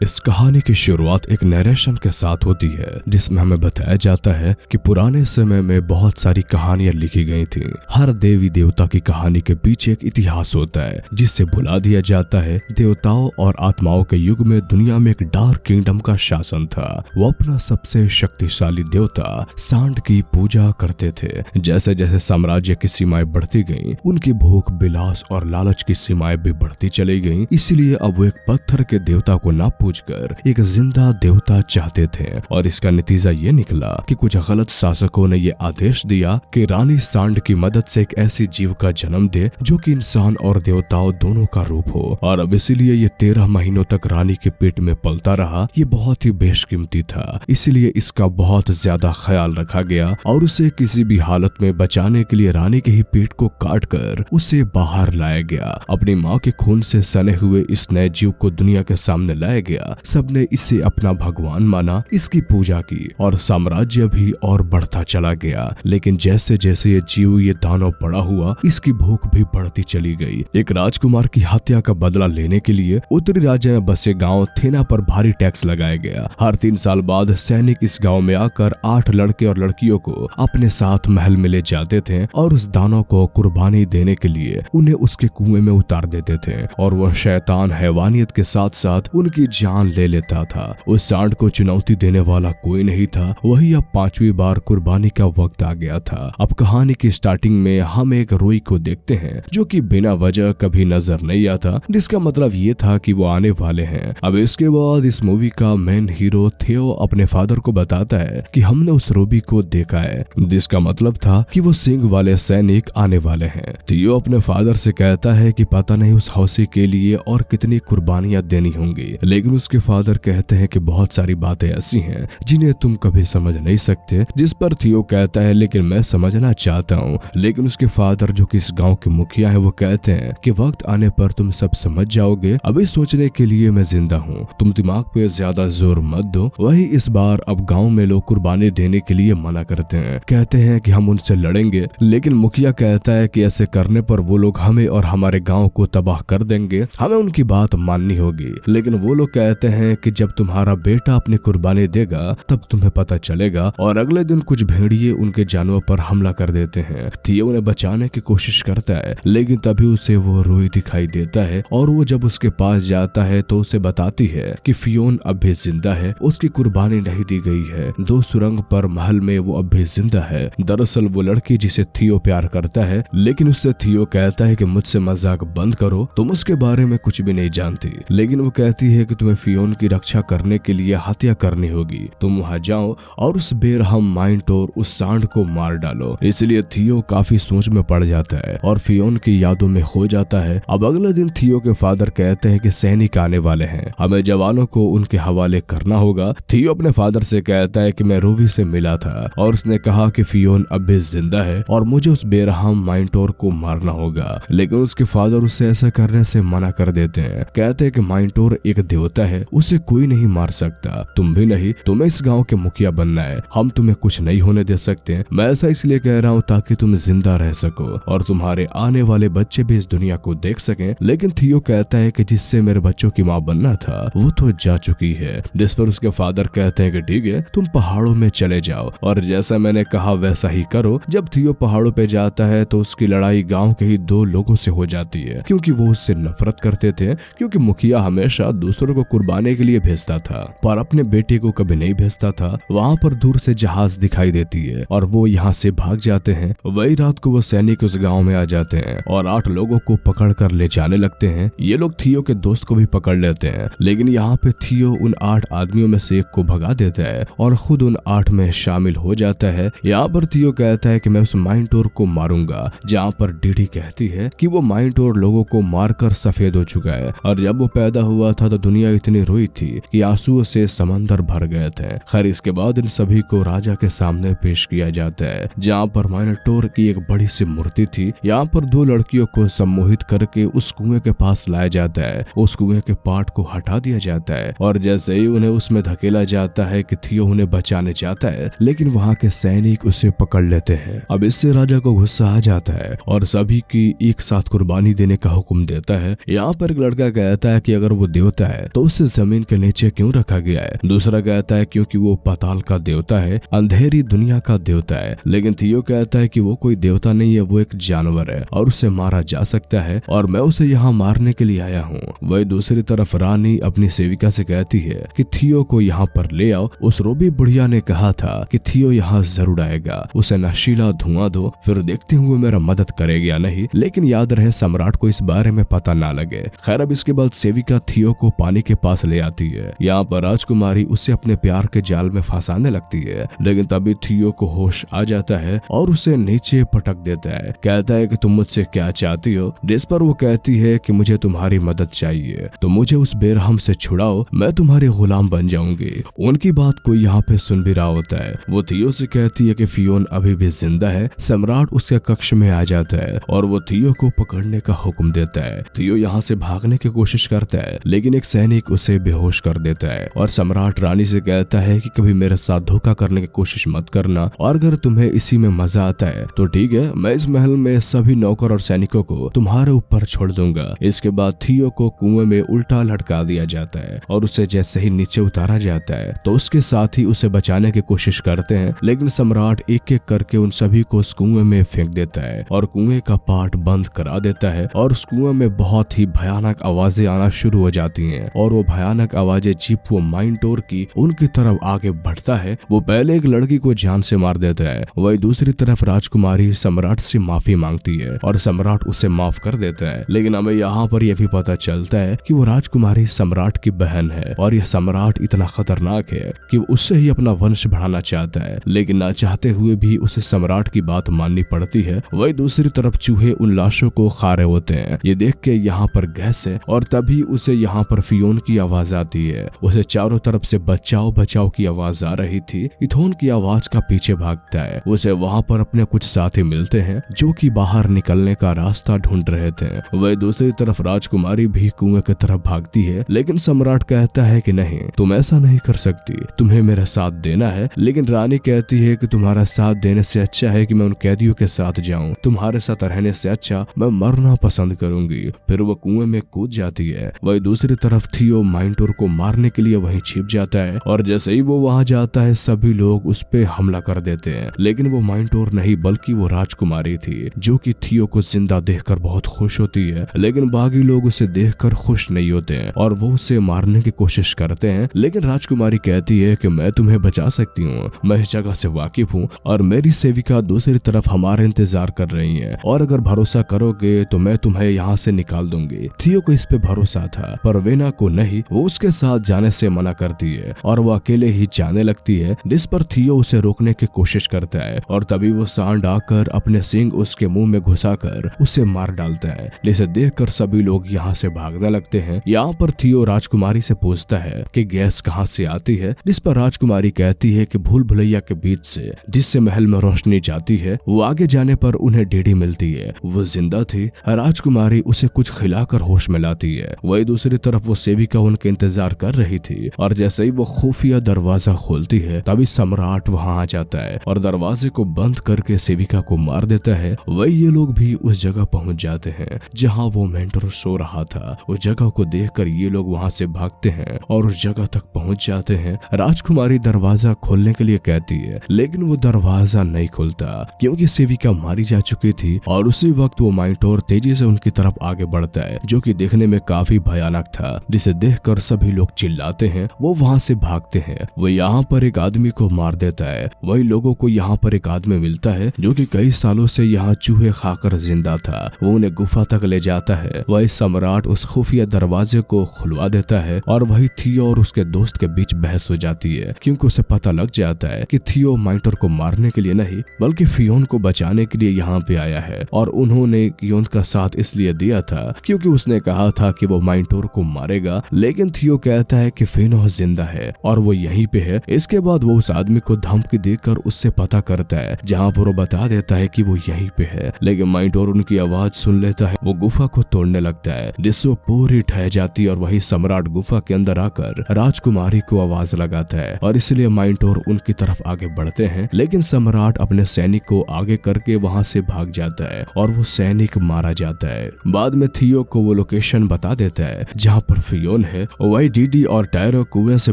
इस कहानी की शुरुआत एक नरेशन के साथ होती है जिसमें हमें बताया जाता है कि पुराने समय में बहुत सारी कहानियां लिखी गई थी। हर देवी देवता की कहानी के पीछे एक इतिहास होता है जिससे भुला दिया जाता है। देवताओं और आत्माओं के युग में दुनिया में एक डार्क किंगडम का शासन था। वो अपना सबसे शक्तिशाली देवता सांड की पूजा करते थे। जैसे जैसे साम्राज्य की सीमाएं बढ़ती गईं, उनकी भूख, विलास और लालच की सीमाएं भी बढ़ती चली गईं। इसलिए अब वो एक पत्थर के देवता को ना पूछकर एक जिंदा देवता चाहते थे और इसका नतीजा ये निकला कि कुछ गलत शासकों ने ये आदेश दिया कि रानी सांड की मदद से एक ऐसी जीव का जन्म दे जो कि इंसान और देवताओं दोनों का रूप हो। और अब इसीलिए ये 13 महीनों तक रानी के पेट में पलता रहा। ये बहुत ही बेशकीमती था, इसलिए इसका बहुत ज्यादा ख्याल रखा गया और उसे किसी भी हालत में बचाने के लिए रानी के ही पेट को काट कर उसे बाहर लाया गया। अपनी माँ के खून से सने हुए इस नए जीव को दुनिया के सामने लाया गया। सबने इसे अपना भगवान माना, इसकी पूजा की और साम्राज्य भी और बढ़ता चला गया। लेकिन जैसे जैसे ये जीव, ये दानव बड़ा हुआ, इसकी भूख भी बढ़ती चली गई। एक राजकुमार की हत्या का बदला लेने के लिए उत्तरी राज्य में बसे गांव थेना पर भारी टैक्स लगाया गया। हर 3 साल बाद सैनिक इस गांव में आकर 8 लड़के और लड़कियों को अपने साथ महल में ले जाते थे और उस दानव को कुर्बानी देने के लिए उन्हें उसके कुएं में उतार देते थे। और वह शैतान हैवानियत के साथ साथ उनकी जान ले लेता था। उस सांड को चुनौती देने वाला कोई नहीं था। वही अब 5वीं बार कुर्बानी का वक्त आ गया था। अब कहानी की स्टार्टिंग में हम एक रोई को देखते हैं जो कि बिना वजह कभी नजर नहीं आता, जिसका मतलब ये था कि वो आने वाले हैं। अब इसके बाद इस मूवी का मेन हीरो थियो अपने फादर को बताता है कि हमने उस रोबी को देखा है, जिसका मतलब था कि वो सिंह वाले सैनिक आने वाले हैं। थियो अपने फादर से कहता है कि पता नहीं उस हौसी के लिए और कितनी कुर्बानियां देनी होंगी, लेकिन उसके फादर कहते हैं कि बहुत सारी बातें ऐसी हैं जिन्हें तुम कभी समझ नहीं सकते। जिस पर थियो कहता है लेकिन मैं समझना चाहता हूँ। लेकिन उसके फादर जो कि इस गांव के मुखिया हैं, वो कहते हैं कि वक्त आने पर तुम सब समझ जाओगे, अभी सोचने के लिए मैं जिंदा हूँ, तुम दिमाग पे ज्यादा जोर मत दो। वही इस बार अब गाँव में लोग कुर्बानी देने के लिए मना करते हैं, कहते हैं कि हम उनसे लड़ेंगे। लेकिन मुखिया कहता है कि ऐसे करने पर वो लोग हमें और हमारे गाँव को तबाह कर देंगे, हमें उनकी बात माननी होगी। लेकिन वो लोग कहते हैं कि जब तुम्हारा बेटा अपनी कुर्बानी देगा तब तुम्हें पता चलेगा। और अगले दिन कुछ भेड़िए उनके जानवर पर हमला कर देते हैं। थियो उन्हें बचाने की कोशिश करता है, लेकिन तभी उसे वो रोई दिखाई देता है और वो जब उसके पास जाता है तो उसे बताती है कि फियोन अब भी जिंदा है, उसकी कुर्बानी नहीं दी गई है। 2 सुरंग पर महल में वो अब भी जिंदा है। दरअसल वो लड़की जिसे थियो प्यार करता है, लेकिन उससे थियो कहता है कि मुझसे मजाक बंद करो, तुम उसके बारे में कुछ भी नहीं जानती। लेकिन वो कहती है कि तुम्हें फियोन की रक्षा करने के लिए हत्या करनी होगी, तुम वहां जाओ और उस बेरहम माइंटोर उस सांड को मार डालो। इसलिए थियो काफी सोच में पड़ जाता है और फियोन की यादों में खो जाता है। अब अगले दिन थियो के फादर कहते हैं कि सैनिक आने वाले हैं, हमें जवानों को उनके हवाले करना होगा। थियो अपने फादर से कहता है कि मैं रूबी से मिला था और उसने कहा कि फियोन अब भी जिंदा है और मुझे उस बेरहम माइंटोर को मारना होगा। लेकिन उसके फादर उसे ऐसा करने से मना कर देते हैं, कहते हैं कि माइंटोर एक देवता है, उसे कोई नहीं मार सकता, तुम भी नहीं, तुम्हें इस गांव के मुखिया बनना है, हम तुम्हें कुछ नहीं होने दे सकते। मैं ऐसा इसलिए कह रहा हूँ ताकि तुम जिंदा रह सको और तुम्हारे आने वाले बच्चे भी इस दुनिया को देख सकें। लेकिन थियो कहता है कि जिससे मेरे बच्चों की माँ बनना था वो तो जा चुकी है। जिस पर उसके फादर कहते हैं कि ठीक है, तुम पहाड़ों में चले जाओ और जैसा मैंने कहा वैसा ही करो। जब थियो पहाड़ों पे जाता है तो उसकी लड़ाई गाँव के ही 2 लोगों से हो जाती है, क्योंकि वो उससे नफरत करते थे, क्योंकि मुखिया हमेशा दूसरों को कुर्बानी के लिए भेजता था पर अपने बेटे को कभी नहीं भेजता था। वहाँ पर दूर से जहाज दिखाई देती है और वो यहाँ से भाग जाते हैं। वही रात को वो सैनिक उस गांव में आ जाते हैं और 8 लोगों को पकड़ कर ले जाने लगते हैं। ये लोग थियो के दोस्त को भी पकड़ लेते हैं, लेकिन यहाँ पे थियो उन 8 आदमियों में से एक को भगा देता है और खुद उन 8 में शामिल हो जाता है। यहाँ पर थियो कहता है कि मैं उस माइंटोर को मारूंगा, जहाँ पर डीडी कहती है कि वो माइंटोर लोगों को मारकर सफेद हो चुका है और जब वो पैदा हुआ था तो दुनिया इतनी रोई थी कि आंसुओं से समंदर भर गए थे। खैर इसके बाद इन सभी को राजा के सामने पेश किया जाता है, जहाँ पर माइंटोर की एक बड़ी सी मूर्ति थी। यहाँ पर 2 लड़कियों को सम्मोहित करके उस कुएं के पास लाया जाता है। उस कुएं के पाट को हटा दिया जाता है और जैसे ही उन्हें उसमें धकेला जाता है कि थियो उन्हें बचाने जाता है, लेकिन वहाँ के सैनिक उसे पकड़ लेते हैं। अब इससे राजा को गुस्सा आ जाता है और सभी की एक साथ कुर्बानी देने का हुक्म देता है। यहाँ पर एक लड़का कहता है कि अगर वो देवता है तो उसे जमीन के नीचे क्यों रखा गया है। दूसरा कहता है क्योंकि वो पाताल का देवता है, अंधेरी दुनिया का देवता है। लेकिन थियो कहता है कि वो कोई देवता नहीं है, वो एक जानवर है और उसे मारा जा सकता है और मैं उसे यहाँ मारने के लिए आया हूँ। वही दूसरी तरफ रानी अपनी सेविका से कहती है कि थियो को यहाँ पर ले आओ। उस रोबी बुढ़िया ने कहा था कि थियो यहाँ जरूर आएगा, उसे नशीला धुआं दो, फिर देखते हुए मेरा मदद करेगा या नहीं। लेकिन याद रहे सम्राट को इस बारे में पता ना लगे। खैर अब इसके बाद सेविका थियो को पानी के पास ले आती है। यहाँ पर राजकुमारी उसे अपने प्यार के जाल में फंसाने लगती है, लेकिन तभी थियो को होश आ जाता है और उसे नीचे पटक देता है। कहता है कि तुम मुझसे क्या चाहती हो, जिस पर वो कहती है कि मुझे तुम्हारी मदद चाहिए, तो मुझे उस बेरहम से छुड़ाओ, मैं तुम्हारी गुलाम बन जाऊंगी। उनकी बात कोई यहाँ पे सुन भी रहा होता है। वो थियो से कहती है कि फियोन अभी भी जिंदा है। सम्राट उसके कक्ष में आ जाता है और वो थियो को पकड़ने का हुक्म देता है। थियो यहाँ से भागने की कोशिश करता है, लेकिन एक सैनिक उसे बेहोश कर देता है और सम्राट रानी से कहता है कि कभी मेरे साथ धोखा करने की कोशिश मत करना, और अगर तुम्हें इसी में मजा आता है तो ठीक है, मैं इस महल में सभी नौकर और सैनिकों को तुम्हारे ऊपर छोड़ दूंगा। इसके बाद थियो को कुएं में उल्टा लटका दिया जाता है और उसे जैसे ही नीचे उतारा जाता है तो उसके साथ ही उसे बचाने की कोशिश करते हैं, लेकिन सम्राट एक एक करके उन सभी को उस कुएं में फेंक देता है और कुएं का पाट बंद करा देता है। और उस कुएं में बहुत ही भयानक आवाजें आना शुरू हो जाती हैं और वो भयानक आवाजें जीप वो माइंटोर की उनकी तरफ आगे बढ़ता है। वो पहले एक लड़की को जान से मार देता है। वही दूसरी तरफ राजकुमारी सम्राट से माफी मांगती है और सम्राट उसे माफ कर देता है। लेकिन हमें यहाँ पर यह भी पता चलता है कि वो राजकुमारी सम्राट की बहन है और यह सम्राट इतना खतरनाक है कि वो उससे ही अपना वंश बढ़ाना चाहता है, लेकिन ना चाहते हुए भी उसे सम्राट की बात माननी पड़ती है। वही दूसरी तरफ चूहे उन लाशों को खा रहे होते हैं। ये देख के यहाँ पर गैस है और तभी उसे यहाँ पर फियोन की आवाज आती है। उसे चारों तरफ से बचाओ बचाओ की आवाज आ रही थी। इथोन की आवाज का पीछे भागता है। उसे वहाँ पर अपने कुछ साथी मिलते हैं जो कि बाहर निकलने का रास्ता ढूंढ रहे थे। वही दूसरी तरफ राजकुमारी भी कुएं की तरफ भागती है, लेकिन सम्राट कहता है कि नहीं, तुम ऐसा नहीं कर सकती, तुम्हें मेरा साथ देना है। लेकिन रानी कहती है कि तुम्हारा साथ देने से अच्छा है कि मैं उन कैदियों के साथ जाऊं, तुम्हारे साथ रहने से अच्छा मैं मरना पसंद करूंगी। फिर वो कुएं में कूद जाती है। वही दूसरी तरफ थियो माइंटोर को मारने के लिए वहीं छिप जाता है और जैसे ही वो वहां जाता है सभी लोग उस पे हमला कर देते हैं। लेकिन वो माइंटोर नहीं बल्कि वो राजकुमारी थी जो कि थियो को जिंदा देखकर बहुत खुश होती है, लेकिन बाकी लोग उसे देखकर खुश नहीं होते हैं और वो उसे मारने की कोशिश करते हैं। लेकिन राजकुमारी कहती है कि मैं तुम्हें बचा सकती हूँ, मैं इस जगह से वाकिफ हूँ और मेरी सेविका दूसरी तरफ हमारे इंतजार कर रही है और अगर भरोसा करोगे तो मैं तुम्हें यहाँ से निकाल दूंगी। थियो को इस पे भरोसा था पर वेना को नहीं। वो उसके साथ जाने से मना करती है और वो अकेले ही जाने लगती है, जिस पर थियो उसे रोकने की कोशिश करता है और तभी वो सांड आकर अपने सिंग उसके मुंह में घुसाकर उसे मार डालता है, जिसे देखकर सभी लोग यहाँ से भागने लगते हैं। यहाँ पर थियो राजकुमारी से पूछता है कि गैस कहाँ से आती है, जिस पर राजकुमारी कहती है कि भूल भुलैया के बीच से जिससे महल में रोशनी जाती है। वो आगे जाने पर उन्हें डेढ़ी मिलती है। वो जिंदा थी। राजकुमारी उसे कुछ खिलाकर होश में लाती है। वही दूसरी तरफ वो सेविका उनके इंतजार कर रही थी और जैसे ही वो खुफिया दरवाजा खोलती है तभी सम्राट वहाँ आ जाता है और दरवाजे को बंद करके सेविका को मार देता है। वही ये लोग भी उस जगह पहुंच जाते हैं जहाँ वो मेंटर सो रहा था। उस जगह को देखकर ये लोग वहाँ से भागते हैं और उस जगह तक पहुंच जाते हैं। राजकुमारी दरवाजा खोलने के लिए कहती है, लेकिन वो दरवाजा नहीं खुलता क्योंकि सेविका मारी जा चुकी थी और उसी वक्त वो माइंटोर तेजी से उनकी तरफ आगे बढ़ता है, जो कि देखने में काफी भयानक था, जिसे देखकर सभी लोग चिल्लाते हैं। वो वहाँ से भागते हैं। वो यहाँ पर एक आदमी को मार देता है। वही लोगों को यहाँ पर एक आदमी मिलता है जो कि कई सालों से यहाँ चूहे खाकर जिंदा था। वो उन्हें गुफा तक ले जाता है। वही सम्राट उस खुफिया दरवाजे को खुलवा देता है और वही थियो और उसके दोस्त के बीच बहस हो जाती है क्योंकि उसे पता लग जाता है कि थियो माइंटोर को मारने के लिए नहीं बल्कि फियोन को बचाने के लिए यहाँ पे आया है और उन्होंने योन का साथ इसलिए दिया था क्योंकि उसने कहा था कि वो माइंटोर को मारेगा। लेकिन थियो कहता है कि फिनो जिंदा है और वो यहीं पे है। इसके बाद वो उस आदमी को धमकी देकर उससे पता करता है जहाँ पर वो बता देता है कि वो यहीं पे है। लेकिन माइंटोर उनकी आवाज सुन लेता है। वो गुफा को तोड़ने लगता है जिससे वो पूरी ठह जाती है और वही सम्राट गुफा के अंदर आकर राजकुमार राजकुमारी को आवाज लगाता है और इसलिए माइंटोर उनकी तरफ आगे बढ़ते हैं, लेकिन सम्राट अपने सैनिक को आगे करके वहां से भाग जाता है और वो सैनिक मारा जाता है। बाद में थियो को वो लोकेशन बता देता है जहाँ पर फियोन है। वही डीडी और टायरो कुएं से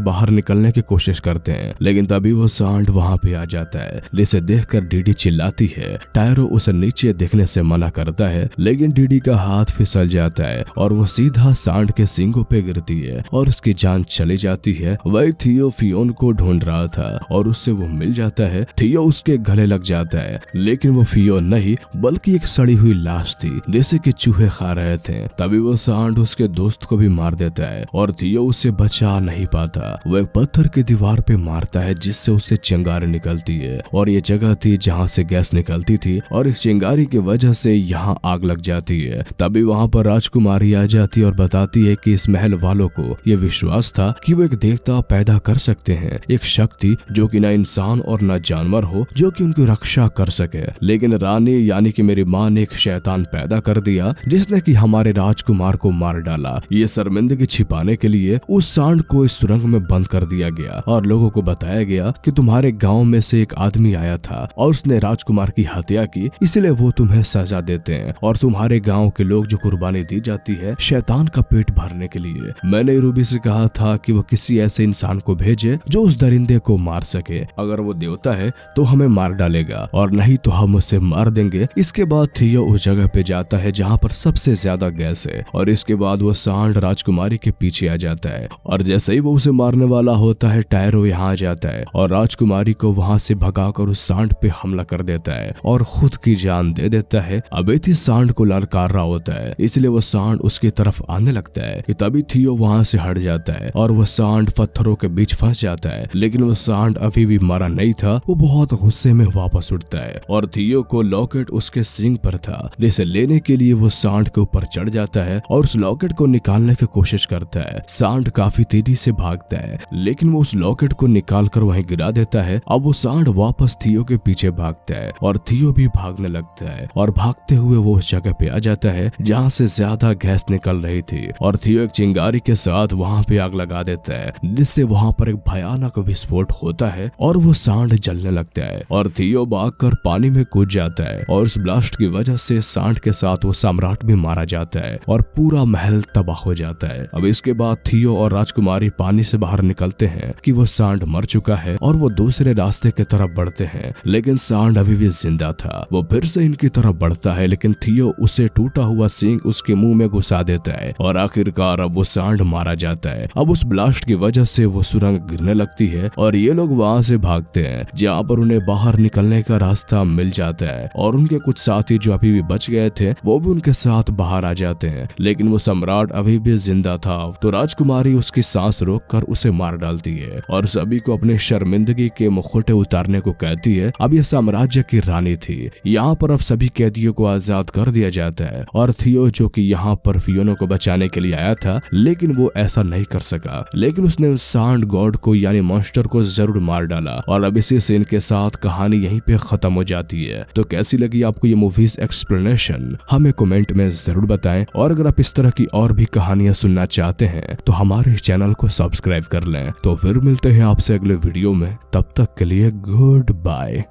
बाहर निकलने की कोशिश करते हैं, लेकिन तभी वो सांड वहाँ पे आ जाता है, जिसे देखकर डीडी चिल्लाती है। टायरो उसे नीचे देखने से मना करता है, लेकिन डीडी का हाथ फिसल जाता है और वो सीधा सांड के सींगों पे गिरती है और उसकी जान चली जाती है। वही थियो फियोन को ढूंढ रहा था और उससे वो मिल जाता है। थियो उसके गले लग जाता है, लेकिन वो फियोन नहीं बल्कि एक सड़ी हुई लाश थी जैसे कि चूहे खा रहे थे। तभी वो सांड उसके दोस्त को भी मार देता है और थियो उसे बचा नहीं पाता। वो एक पत्थर की दीवार पे मारता है जिससे उसे चिंगारी निकलती है और ये जगह थी जहाँ से गैस निकलती थी और इस चिंगारी की वजह से यहाँ आग लग जाती है। तभी वहाँ पर राजकुमारी आ जाती है और बताती है कि इस महल वालों को ये विश्वास था कि वो एक देवता पैदा कर सकते हैं, एक शक्ति जो कि न इंसान और न जानवर हो, जो कि उनकी रक्षा कर सके। लेकिन रानी यानी कि मेरी माँ ने एक शैतान पैदा कर दिया जिसने कि हमारे राजकुमार को मार डाला। ये शर्मिंदगी छिपाने के लिए उस सांड को इस सुरंग में बंद कर दिया गया और लोगों को बताया गया कि तुम्हारे गांव में से एक आदमी आया था और उसने राजकुमार की हत्या की, इसलिए वो तुम्हें सजा देते हैं और तुम्हारे गांव के लोग जो कुर्बानी दी जाती है शैतान का पेट भरने के लिए। मैंने रूबी से कहा था कि वो किसी ऐसे इंसान को भेजे जो उस दरिंदे को मार सके। अगर वो देवता है तो हमें मार डालेगा और नहीं तो हम उसे मार देंगे। इसके बाद थियो उस जगह पे जाता है जहाँ पर सबसे ज्यादा गैस है और इसके बाद वो सांड राजकुमारी के पीछे आ जाता है और जैसे ही वो उसे मारने वाला होता है टायरो यहाँ आ जाता है और राजकुमारी को वहाँ से भगाकर उस सांड पे हमला कर देता है और खुद की जान दे देता है। अबेती सांड को ललकार रहा होता है, इसलिए वो सांड उसकी तरफ आने लगता है कि तभी थियो वहाँ से हट जाता है और वो सांड पत्थरों के बीच फंस जाता है। लेकिन वो सांड अभी भी मरा नहीं था, वो बहुत गुस्से में वापस उठता है और थियो को लॉकेट उसके सींग पर था, जिसे लेने के लिए वो सांड के ऊपर चढ़ जाता है और उस लॉकेट को निकालने की कोशिश करता है। सांड काफी तेजी से भागता है, लेकिन वो उस लॉकेट को निकाल कर वहीं गिरा देता है। अब वो सांड वापस थियो के पीछे भागता है और थियो भी भागने लगता है और भागते हुए वो उस जगह पे आ जाता है जहाँ से ज्यादा गैस निकल रही थी और थियो एक चिंगारी के साथ वहाँ पे आग लगा देता है, जिससे वहाँ पर एक भयानक विस्फोट होता है और वो सांड जलने लगता है और थियो भागकर पानी में कूद जाता है और उस ब्लास्ट की वजह से सांड के साथ वो सम्राट भी मारा जाता है और पूरा महल तबाह हो जाता है। अब इसके बाद थियो और राजकुमारी पानी से बाहर निकलते हैं कि वो सांड मर चुका है और वो दूसरे रास्ते की तरफ बढ़ते हैं, लेकिन सांड अभी भी जिंदा था। वो फिर से इनकी तरफ बढ़ता है, लेकिन थियो उसे टूटा हुआ सींग उसके मुंह में घुसा देता है और आखिरकार अब वो सांड मारा जाता है। अब उस ब्लास्ट की वजह से वो सुरंग गिरने लगती है और ये लोग वहाँ से भागते हैं, जहाँ पर उन्हें बाहर निकलने का रास्ता मिल जाता है और उनके कुछ साथी जो अभी भी बच गए थे वो भी उनके साथ बाहर आ जाते हैं। लेकिन वो सम्राट अभी भी जिंदा था, तो राजकुमारी उसकी सांस रोककर उसे मार डालती है और सभी को अपने शर्मिंदगी के मुखौटे उतारने को कहती है। अब यह साम्राज्य की रानी थी। यहाँ पर अब सभी कैदियों को आजाद कर दिया जाता है और थियो जो कि यहाँ पर फियोना को बचाने के लिए आया था, लेकिन वो ऐसा नहीं कर सका, लेकिन उसने उस सांड गॉड को यानी मॉन्स्टर को जरूर मार डाला और अब इसी सीन के साथ कहानी यहीं पे खत्म हो जाती है। तो कैसी लगी आपको ये मूवीज एक्सप्लेनेशन हमें कमेंट में जरूर बताएं और अगर आप इस तरह की और भी कहानियां सुनना चाहते हैं तो हमारे इस चैनल को सब्सक्राइब कर लें। तो फिर मिलते हैं आपसे अगले वीडियो में, तब तक के लिए गुड बाय।